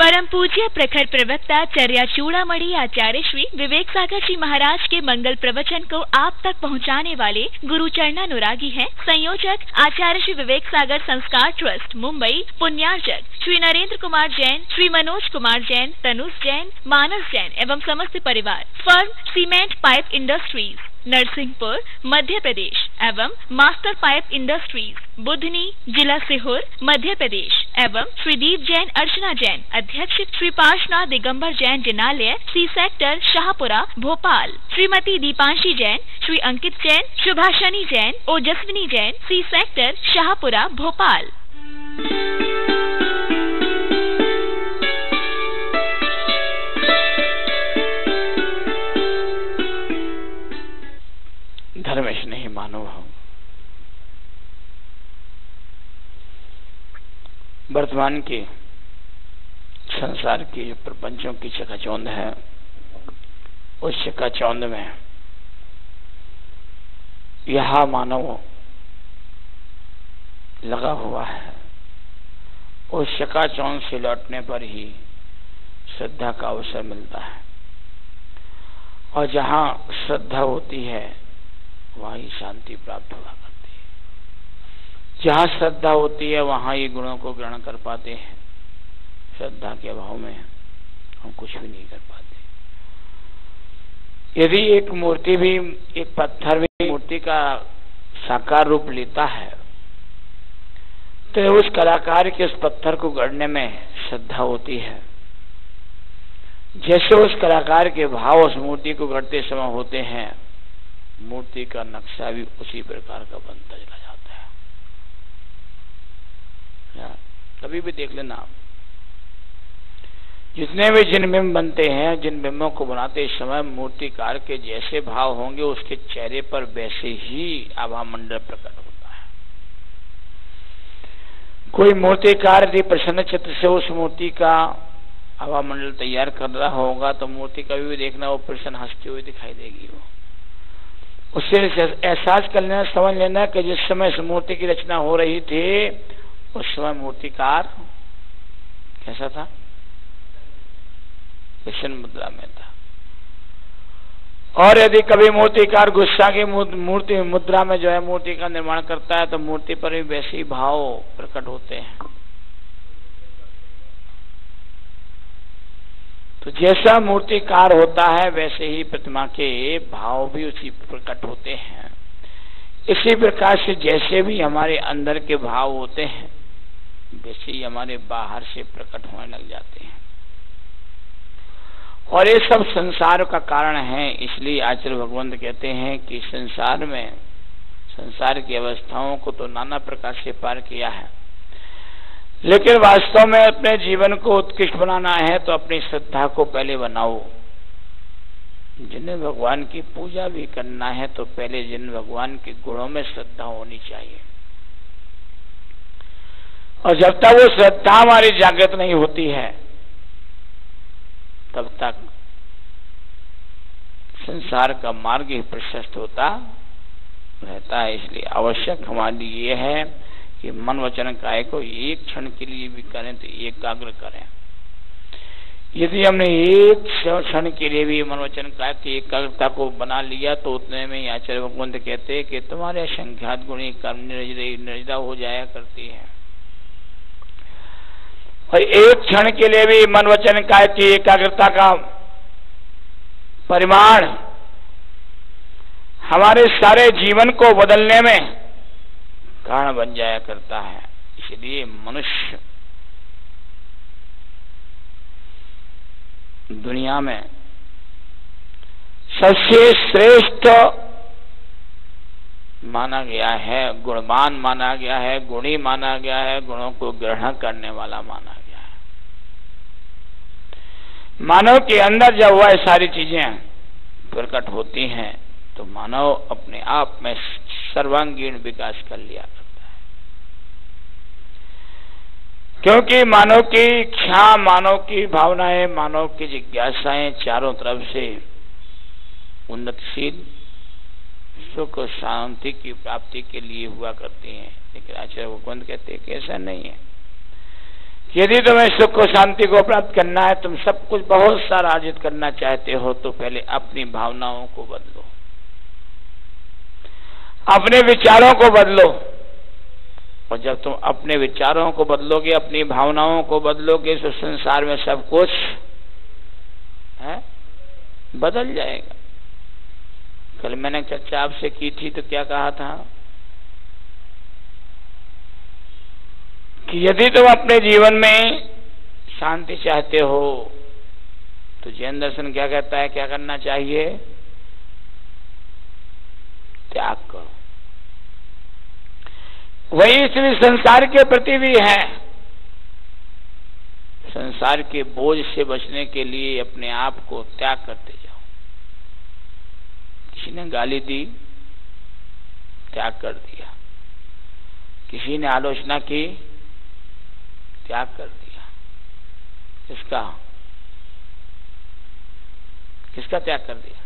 परम पूज्य प्रखर प्रवक्ता चर्या चूड़ामणि आचार्य श्री विवेक सागर जी महाराज के मंगल प्रवचन को आप तक पहुंचाने वाले गुरु चरणानुरागी हैं संयोजक आचार्य श्री विवेक सागर संस्कार ट्रस्ट मुंबई, पुण्यार्जक श्री नरेंद्र कुमार जैन, श्री मनोज कुमार जैन, तनुज जैन, मानस जैन एवं समस्त परिवार। Firm cement pipe industries Narsinghpur Madhya Pradesh एवं मास्टर पाइप इंडस्ट्रीज बुधनी जिला सीहोर मध्य प्रदेश एवं श्री दीप जैन अर्चना जैन अध्यक्ष श्री पार्श्वनाथ दिगंबर जैन जिनालय सी सेक्टर शाहपुरा भोपाल, श्रीमती दीपांशी जैन, श्री अंकित जैन, शुभाशनी जैन, ओजस्विनी जैन सी सेक्टर शाहपुरा भोपाल। धर्मेश नहीं मानव हूं। वर्तमान के संसार की जो प्रपंचों की चकाचौंध है, उस चकाचौंध में यह मानव लगा हुआ है। उस चकाचौंध से लौटने पर ही श्रद्धा का अवसर मिलता है, और जहां श्रद्धा होती है वहां ही शांति प्राप्त हुआ करती है। जहां श्रद्धा होती है वहां ही गुणों को ग्रहण कर पाते हैं। श्रद्धा के अभाव में हम कुछ भी नहीं कर पाते। यदि एक मूर्ति भी, एक पत्थर भी मूर्ति का साकार रूप लेता है तो उस कलाकार के उस पत्थर को गढ़ने में श्रद्धा होती है। जैसे उस कलाकार के भाव उस मूर्ति को गढ़ते समय होते हैं, मूर्ति का नक्शा भी उसी प्रकार का बनता चला जाता है। कभी भी देख लेना आप, जितने भी जिन बिंब बनते हैं, जिन बिंबों को बनाते समय मूर्तिकार के जैसे भाव होंगे उसके चेहरे पर वैसे ही आभा मंडल प्रकट होता है। कोई मूर्तिकार यदि प्रसन्न चित्त से उस मूर्ति का आभा मंडल तैयार कर रहा होगा तो मूर्ति कभी भी देखना वो प्रसन्न हंसती हुई दिखाई देगी। वो उससे एहसास कर लेना, समझ लेना कि जिस समय इस मूर्ति की रचना हो रही थी उस समय मूर्तिकार कैसा था? प्रसन्न मुद्रा में था। और यदि कभी मूर्तिकार गुस्सा की मूर्ति मुद्रा में जो है मूर्ति का निर्माण करता है तो मूर्ति पर भी वैसे ही भाव प्रकट होते हैं। तो जैसा मूर्तिकार होता है वैसे ही प्रतिमा के भाव भी उसी प्रकट होते हैं। इसी प्रकार से जैसे भी हमारे अंदर के भाव होते हैं वैसे ही हमारे बाहर से प्रकट होने लग जाते हैं। और ये सब संसार का कारण है। इसलिए आचार्य भगवंत कहते हैं कि संसार में, संसार की अवस्थाओं को तो नाना प्रकार से पार किया है, लेकिन वास्तव में अपने जीवन को उत्कृष्ट बनाना है तो अपनी श्रद्धा को पहले बनाओ। जिन्हें भगवान की पूजा भी करना है तो पहले जिन भगवान के गुणों में श्रद्धा होनी चाहिए। और जब तक वो श्रद्धा हमारी जागृत नहीं होती है तब तक संसार का मार्ग ही प्रशस्त होता रहता है। इसलिए आवश्यक हमारे लिए ये है कि मन वचन काया को एक क्षण के लिए भी करें तो एकाग्र करें। यदि हमने एक क्षण के लिए भी मन वचन काया की एकाग्रता को बना लिया तो उतने में आचार्य भगवंत कहते हैं कि तुम्हारे असंख्यात गुणी कर्म निर्जिता हो जाया करती है। और एक क्षण के लिए भी मन वचन काया की एकाग्रता का परिमाण हमारे सारे जीवन को बदलने में कारण बन जाया करता है। इसलिए मनुष्य दुनिया में सबसे श्रेष्ठ माना गया है, गुणवान माना गया है, गुणी माना गया है, गुणों को ग्रहण करने वाला माना गया है। मानव के अंदर जब वह सारी चीजें प्रकट होती हैं तो मानव अपने आप में सर्वांगीण विकास कर लिया करता है। क्योंकि मानव की इच्छा, मानव की भावनाएं, मानव की जिज्ञासाएं चारों तरफ से उन्नतिशील सुख शांति की प्राप्ति के लिए हुआ करती हैं। लेकिन आचार्य भगवंत कहते हैं कि ऐसा नहीं है यदि तुम्हें सुख और शांति को प्राप्त करना है, तुम सब कुछ बहुत सारा अर्जित करना चाहते हो, तो पहले अपनी भावनाओं को बदलो, अपने विचारों को बदलो। और जब तुम अपने विचारों को बदलोगे, अपनी भावनाओं को बदलोगे, तो संसार में सब कुछ है बदल जाएगा। कल मैंने चर्चा आपसे की थी तो क्या कहा था कि यदि तुम अपने जीवन में शांति चाहते हो तो जैन दर्शन क्या कहता है, क्या करना चाहिए? त्याग करो। वही इसलिए संसार के प्रति भी है। संसार के बोझ से बचने के लिए अपने आप को त्याग करते जाओ। किसी ने गाली दी, त्याग कर दिया। किसी ने आलोचना की, त्याग कर दिया। किसका किसका त्याग कर दिया?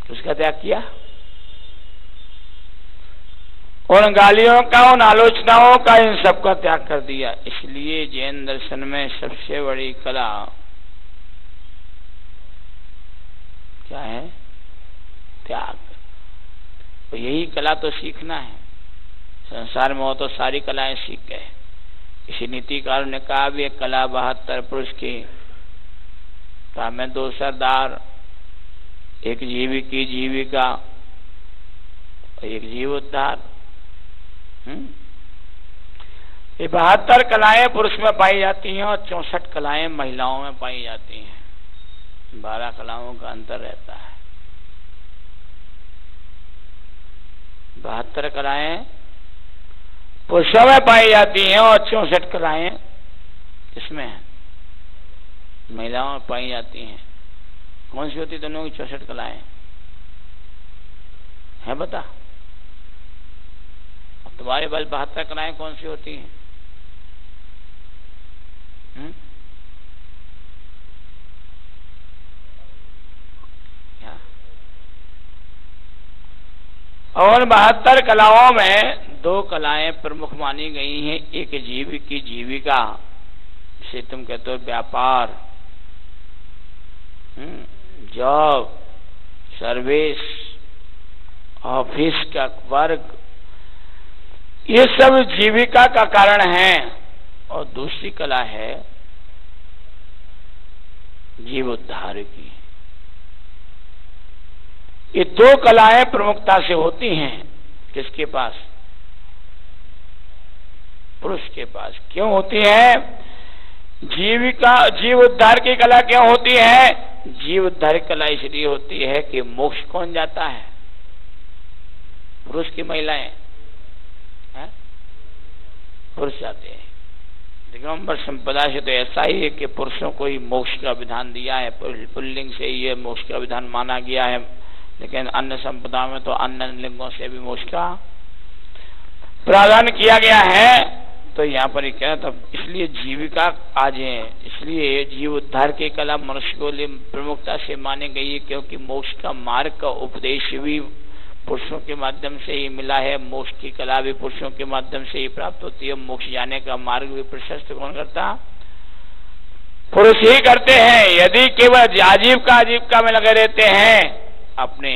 किसका त्याग किया? उन गालियों का, उन आलोचनाओं का, इन सब का त्याग कर दिया। इसलिए जैन दर्शन में सबसे बड़ी कला क्या है? त्याग। तो यही कला तो सीखना है। संसार में हो तो सारी कलाएं सीख गए। किसी नीतिकार ने कहा भी एक कला 72 पुरुष की, कहा मैं 2 सरदार, एक जीवी की जीविका और एक जीव उद्धार। ये 72 कलाएं पुरुष में पाई जाती हैं और 64 कलाएं महिलाओं में पाई जाती हैं। 12 कलाओं का अंतर रहता है। 72 कलाएं पुरुषों में पाई जाती हैं और 64 कलाएं किसमें है? महिलाओं में पाई जाती हैं। कौन सी होती दोनों की 64 कलाएं है? बता। तुम्हारे पास 72 कलाएं कौन सी होती हैं? क्या? और 72 कलाओं में 2 कलाएं प्रमुख मानी गई हैं। एक जीव की जीविका, जिसे तुम कहते हो व्यापार, जॉब, सर्विस, ऑफिस का वर्क, ये सब जीविका का कारण है। और दूसरी कला है जीव उद्धार की। ये 2 कलाएं प्रमुखता से होती हैं। किसके पास? पुरुष के पास। क्यों होती है? जीविका, जीव उद्धार की कला क्यों होती है? जीव उद्धार की कला इसलिए होती है कि मोक्ष कौन जाता है? पुरुष की महिलाएं? पुरुष जाते हैं। दिगंबर संप्रदाय से तो ऐसा ही है कि पुरुषों को ही मोक्ष का विधान दिया है, पुल्लिंग से ये मोक्ष का विधान माना गया है। लेकिन अन्य संप्रदाय में तो अन्य लिंगों से भी मोक्ष का प्रावधान किया गया है। तो यहाँ पर क्या, तब इसलिए जीविका आज है, इसलिए जीव उद्धार की कला मनुष्य को लिए प्रमुखता से मानी गई है, क्योंकि मोक्ष का मार्ग का उपदेश भी पुरुषों के माध्यम से ही मिला है। मोक्ष की कला भी पुरुषों के माध्यम से ही प्राप्त होती है। मोक्ष जाने का मार्ग भी प्रशस्त कौन करता? पुरुष ही करते हैं। यदि केवल आजीविका में लगे रहते हैं, अपने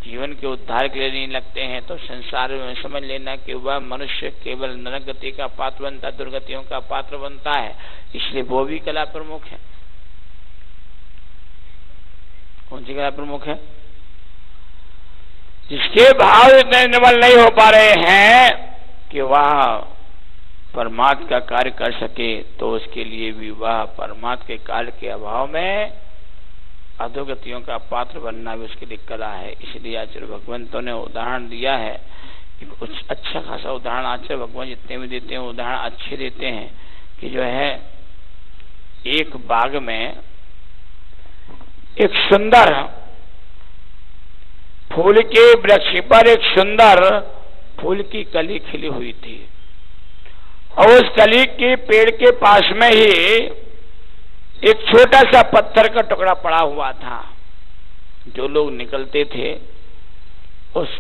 जीवन के उद्धार के लिए नहीं लगते हैं, तो संसार में समझ लेना कि वह मनुष्य केवल नरक गति का पात्र बनता, दुर्गतियों का पात्र बनता है। इसलिए वो भी कला प्रमुख है। कौन सी कला प्रमुख है? जिसके भाव इतने निर्मल नहीं हो पा रहे हैं कि वह परमात्मा का कार्य कर सके, तो उसके लिए भी वह परमात्मा के कार्य के अभाव में अधोगतियों का पात्र बनना भी उसके लिए कला है। इसलिए आचार्य भगवंतों ने उदाहरण दिया है, कुछ अच्छा खासा उदाहरण आचार्य भगवान जितने भी देते हैं उदाहरण अच्छे देते हैं। कि जो है, एक बाग में एक सुंदर फूल के वृक्ष पर एक सुंदर फूल की कली खिली हुई थी, और उस कली के पेड़ के पास में ही एक छोटा सा पत्थर का टुकड़ा पड़ा हुआ था। जो लोग निकलते थे उस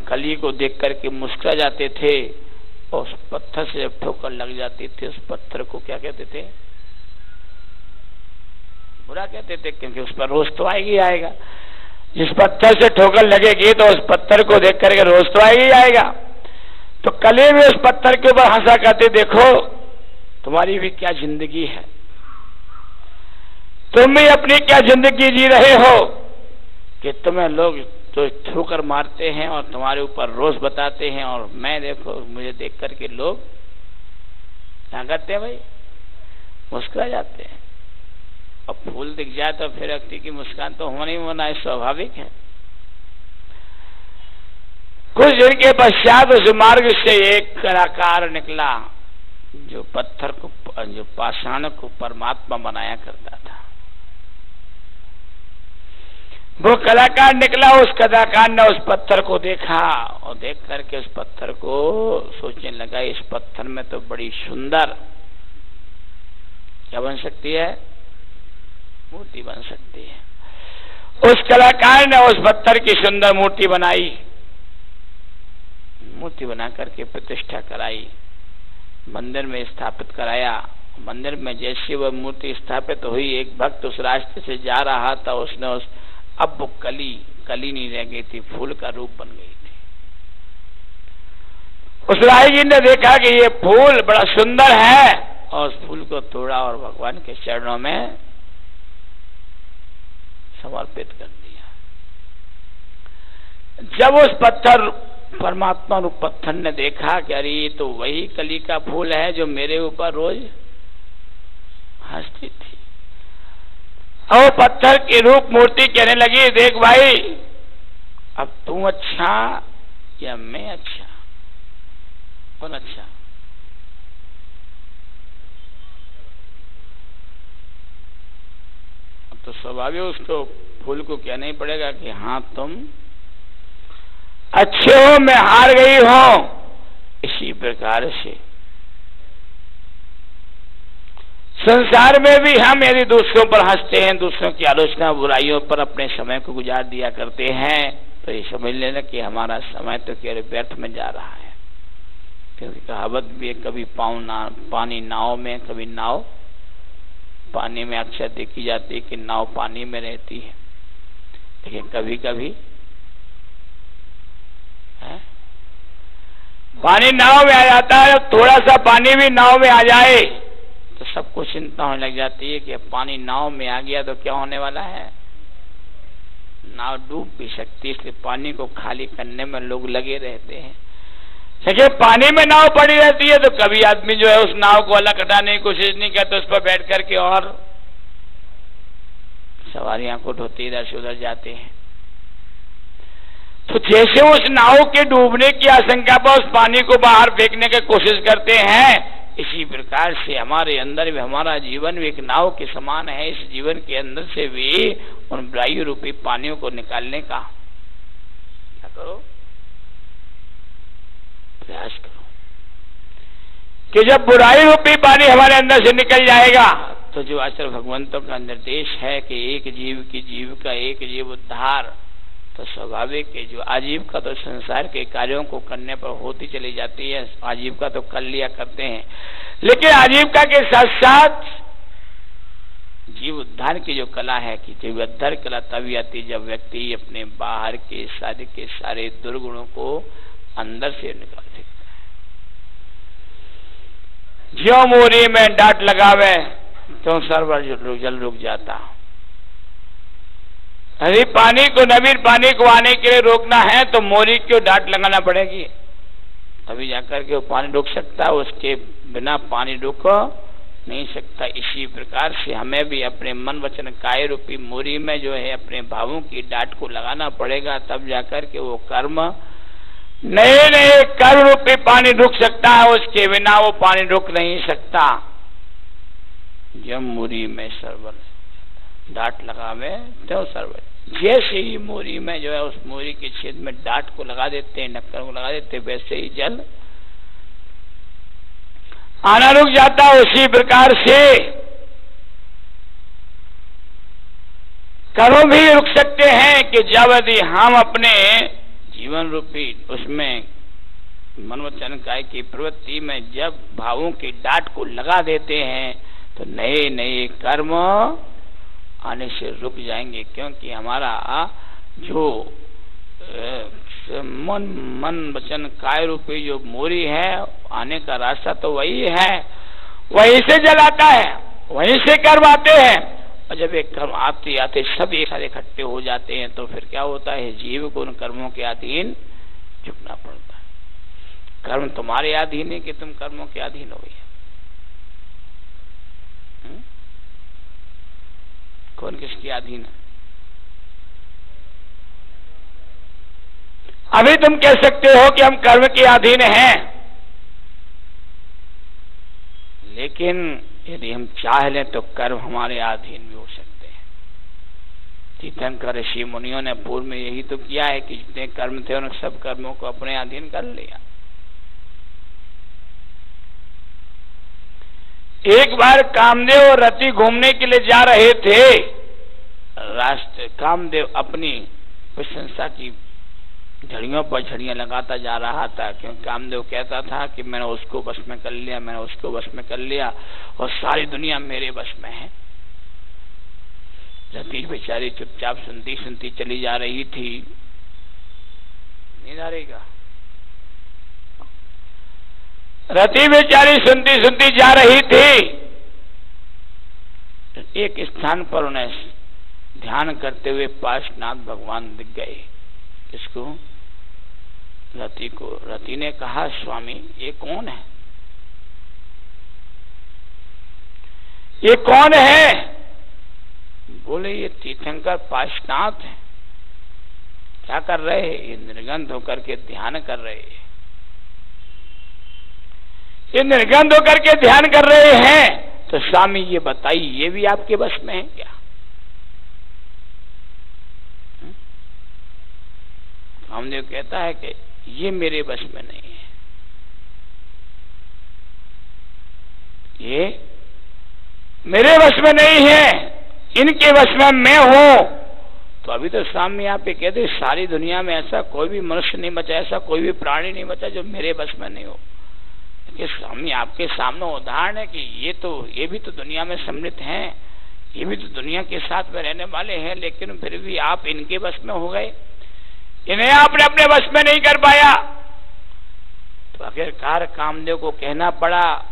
कली को देख करके मुस्कुरा जाते थे, और उस पत्थर से जब ठोकर लग जाती थी उस पत्थर को क्या कहते थे? बुरा कहते थे, क्योंकि उस पर रोज तो आएगी आएगा। जिस पत्थर से ठोकर लगेगी तो उस पत्थर को देख करके रोज तो आएगी आएगा। तो कली भी उस पत्थर के ऊपर हंसा करते, देखो तुम्हारी भी क्या जिंदगी है, तुम भी अपनी क्या जिंदगी जी रहे हो कि तुम्हें लोग तो ठोकर मारते हैं और तुम्हारे ऊपर रोष बताते हैं, और मैं देखो मुझे देख करके लोग क्या करते हैं भाई? मुस्कुरा जाते हैं। और फूल दिख जाए तो फिर व्यक्ति की मुस्कान तो होना ही होना स्वाभाविक है। कुछ दिन के पश्चात उस मार्ग से एक कलाकार निकला जो पत्थर को, जो पाषाण को परमात्मा बनाया करता था। वो कलाकार निकला, उस कलाकार ने उस पत्थर को देखा और देख करके उस पत्थर को सोचने लगा, इस पत्थर में तो बड़ी सुंदर क्या बन सकती है? मूर्ति बन सकती है। उस कलाकार ने उस पत्थर की सुंदर मूर्ति बनाई, मूर्ति बना करके प्रतिष्ठा कराई, मंदिर में स्थापित कराया। मंदिर में जैसे वह मूर्ति स्थापित हुई, एक भक्त उस रास्ते से जा रहा था, उसने अब वो कली नहीं रह गई थी, फूल का रूप बन गई थी। उस राही ने देखा कि ये फूल बड़ा सुंदर है, और उस फूल को तोड़ा और भगवान के चरणों में समर्पित कर दिया। जब उस पत्थर, परमात्मा रूप पत्थर ने देखा कि अरे ये तो वही कली का फूल है जो मेरे ऊपर रोज हंसती थी, और पत्थर की रूप मूर्ति कहने लगी, देख भाई अब तू अच्छा या मैं अच्छा? कौन अच्छा? अब तो स्वाभाविक उसको फूल को कहना ही पड़ेगा कि हाँ तुम अच्छे हो, मैं हार गई हूं। इसी प्रकार से संसार में भी हम यदि दूसरों पर हंसते हैं, दूसरों की आलोचना बुराइयों पर अपने समय को गुजार दिया करते हैं, तो ये समझ लेना कि हमारा समय तो केवल व्यर्थ में जा रहा है। क्योंकि कहावत भी है, कभी पानी नाव में, कभी नाव पानी में। अक्सर देखी जाती है कि नाव पानी में रहती है, लेकिन कभी कभी पानी नाव में आ जाता है। थोड़ा सा पानी भी नाव में आ जाए तो सबको चिंता होने लग जाती है कि अब पानी नाव में आ गया तो क्या होने वाला है? नाव डूब भी सकती है। इसलिए पानी को खाली करने में लोग लगे रहते हैं। देखिए, पानी में नाव पड़ी रहती है तो कभी आदमी जो है उस नाव को अलग हटाने की कोशिश नहीं करता, उस पर बैठ करके और सवारियां को ढोते इधर से उधर जाते हैं। तो जैसे उस नाव के डूबने की आशंका पर उस पानी को बाहर फेंकने की कोशिश करते हैं, इसी प्रकार से हमारे अंदर भी, हमारा जीवन भी एक नाव के समान है। इस जीवन के अंदर से भी उन बुराई रूपी पानियों को निकालने का क्या करो? प्रयास करो कि जब बुराई रूपी पानी हमारे अंदर से निकल जाएगा तो जो आचार्य भगवंतों का निर्देश है कि एक जीव की जीविका, एक जीव उद्धार, तो स्वाभाविक है जो आजीविका तो संसार के कार्यों को करने पर होती चली जाती है। आजीविका तो कर लिया करते हैं, लेकिन आजीविका के साथ साथ जीव उद्धार की जो कला है कि जीव उद्धार कला तभी आती जब व्यक्ति अपने बाहर के सारे दुर्गुणों को अंदर से निकाल सकता है। ज्यों मोरी में डांट लगावे तो सर्वर जल रुक जाता। अरे पानी को, नवीन पानी को आने के लिए रोकना है तो मोरी को डांट लगाना पड़ेगी, तभी जाकर के वो पानी रुक सकता है। उसके बिना पानी रुक नहीं सकता। इसी प्रकार से हमें भी अपने मन वचन काया रूपी मोरी में जो है अपने भावों की डांट को लगाना पड़ेगा, तब जाकर के वो कर्म, नए नए कर्म रूपी पानी रुक सकता है। उसके बिना वो पानी रुक नहीं सकता। जब मोरी में सरवर डांट लगावे तो सरवर, जैसे ही मोरी में जो है उस मोरी के छेद में डांट को लगा देते हैं, ढक्कन को लगा देते हैं, वैसे ही जल आना रुक जाता है। उसी प्रकार से कर्म भी रुक सकते हैं कि जब यदि हम अपने जीवन रूपी उसमें मन वचन काया की प्रवृत्ति में जब भावों की डांट को लगा देते हैं तो नए नए कर्म आने से रुक जाएंगे, क्योंकि हमारा जो मन वचन काय रूपी जो मोरी है आने का रास्ता तो वही है, वहीं से जलाता है, वहीं से कर्म आते हैं। और जब एक कर्म आते आते सब एक साथ इकट्ठे हो जाते हैं तो फिर क्या होता है, जीव को उन कर्मों के अधीन झुकना पड़ता है। कर्म तुम्हारे अधीन है कि तुम कर्मों के अधीन हो गए? कौन किसके अधीन है? अभी तुम कह सकते हो कि हम कर्म के अधीन हैं, लेकिन यदि हम चाह लें तो कर्म हमारे अधीन भी हो सकते हैं। तीर्थंकर ऋषि मुनियों ने पूर्व में यही तो किया है कि जितने कर्म थे उन सब कर्मों को अपने अधीन कर लिया। एक बार कामदेव और रति घूमने के लिए जा रहे थे। कामदेव अपनी प्रशंसा की झड़ियों पर झड़ियां लगाता जा रहा था, क्योंकि कामदेव कहता था कि मैंने उसको वश में कर लिया, मैंने उसको वश में कर लिया और सारी दुनिया मेरे वश में है। रति बेचारी चुपचाप सुनती सुनती चली जा रही थी। नींद आ रही का? रति बेचारी सुनती सुनती जा रही थी। एक स्थान पर उन्हें ध्यान करते हुए पार्श्वनाथ भगवान दिख गए। किसको? रति को। रति ने कहा, स्वामी ये कौन है? ये कौन है? बोले ये तीर्थंकर पार्श्वनाथ है। क्या कर रहे हैं? ये निर्गंध होकर के ध्यान कर रहे हैं। ये निर्गंध होकर के ध्यान कर रहे हैं। तो स्वामी ये बताइए, ये भी आपके वश में है क्या? कामदेव कहता है कि ये मेरे वश में नहीं है, ये मेरे वश में नहीं है, इनके वश में मैं हूं। तो अभी तो स्वामी आप ये कहते सारी दुनिया में ऐसा कोई भी मनुष्य नहीं बचा, ऐसा कोई भी प्राणी नहीं बचा जो मेरे वश में नहीं हो। कि स्वामी आपके सामने उदाहरण है कि ये भी तो दुनिया में सम्मिलित हैं, ये भी तो दुनिया के साथ में रहने वाले हैं, लेकिन फिर भी आप इनके वश में हो गए, इन्हें आपने अपने वश में नहीं कर पाया। तो आखिरकार कामदेव को कहना पड़ा,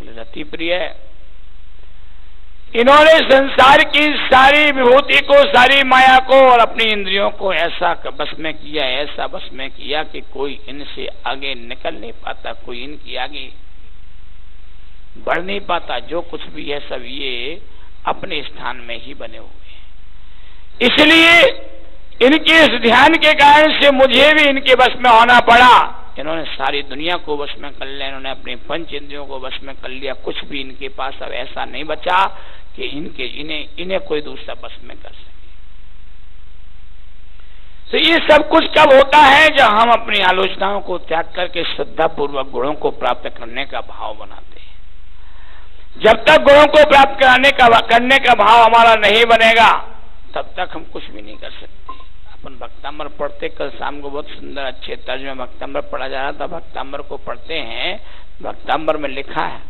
रति प्रिय, इन्होंने संसार की सारी विभूति को, सारी माया को और अपनी इंद्रियों को ऐसा बस में किया, ऐसा बस में किया कि कोई इनसे आगे निकल नहीं पाता, कोई इनकी आगे बढ़ नहीं पाता। जो कुछ भी है सब ये अपने स्थान में ही बने हुए हैं। इसलिए इनके इस ध्यान के कारण से मुझे भी इनके वश में होना पड़ा। इन्होंने सारी दुनिया को वश में कर लिया, इन्होंने अपने पंच इंद्रियों को वश में कर लिया। कुछ भी इनके पास अब ऐसा नहीं बचा कि इन्हें कोई दूसरा वश में कर सके। तो ये सब कुछ कब होता है? जब हम अपनी आलोचनाओं को त्याग करके श्रद्धा पूर्वक गुणों को प्राप्त करने का भाव बनाते हैं। जब तक गुणों को प्राप्त करने का भाव हमारा नहीं बनेगा तब तक हम कुछ भी नहीं कर सकते। अपन भक्तामृत पढ़ते, कल शाम को बहुत सुंदर अच्छे तर्ज में भक्तामृत पढ़ा जा रहा था। भक्तामृत को पढ़ते हैं, भक्तामृत में लिखा है,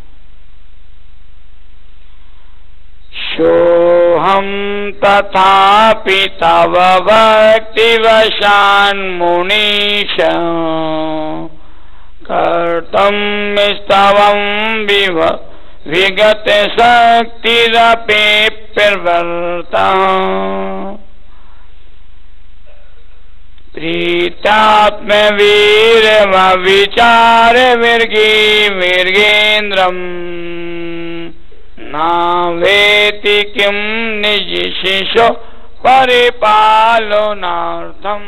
सोहम तथापि तव भक्ति वशान मुनीश कर्तम स्तवम विगत शक्तिरपि प्रवर्ता प्रीतात्म वीर विचार मृगेन्द्रम नावेति किम निज शिशो परिपालनार्थम।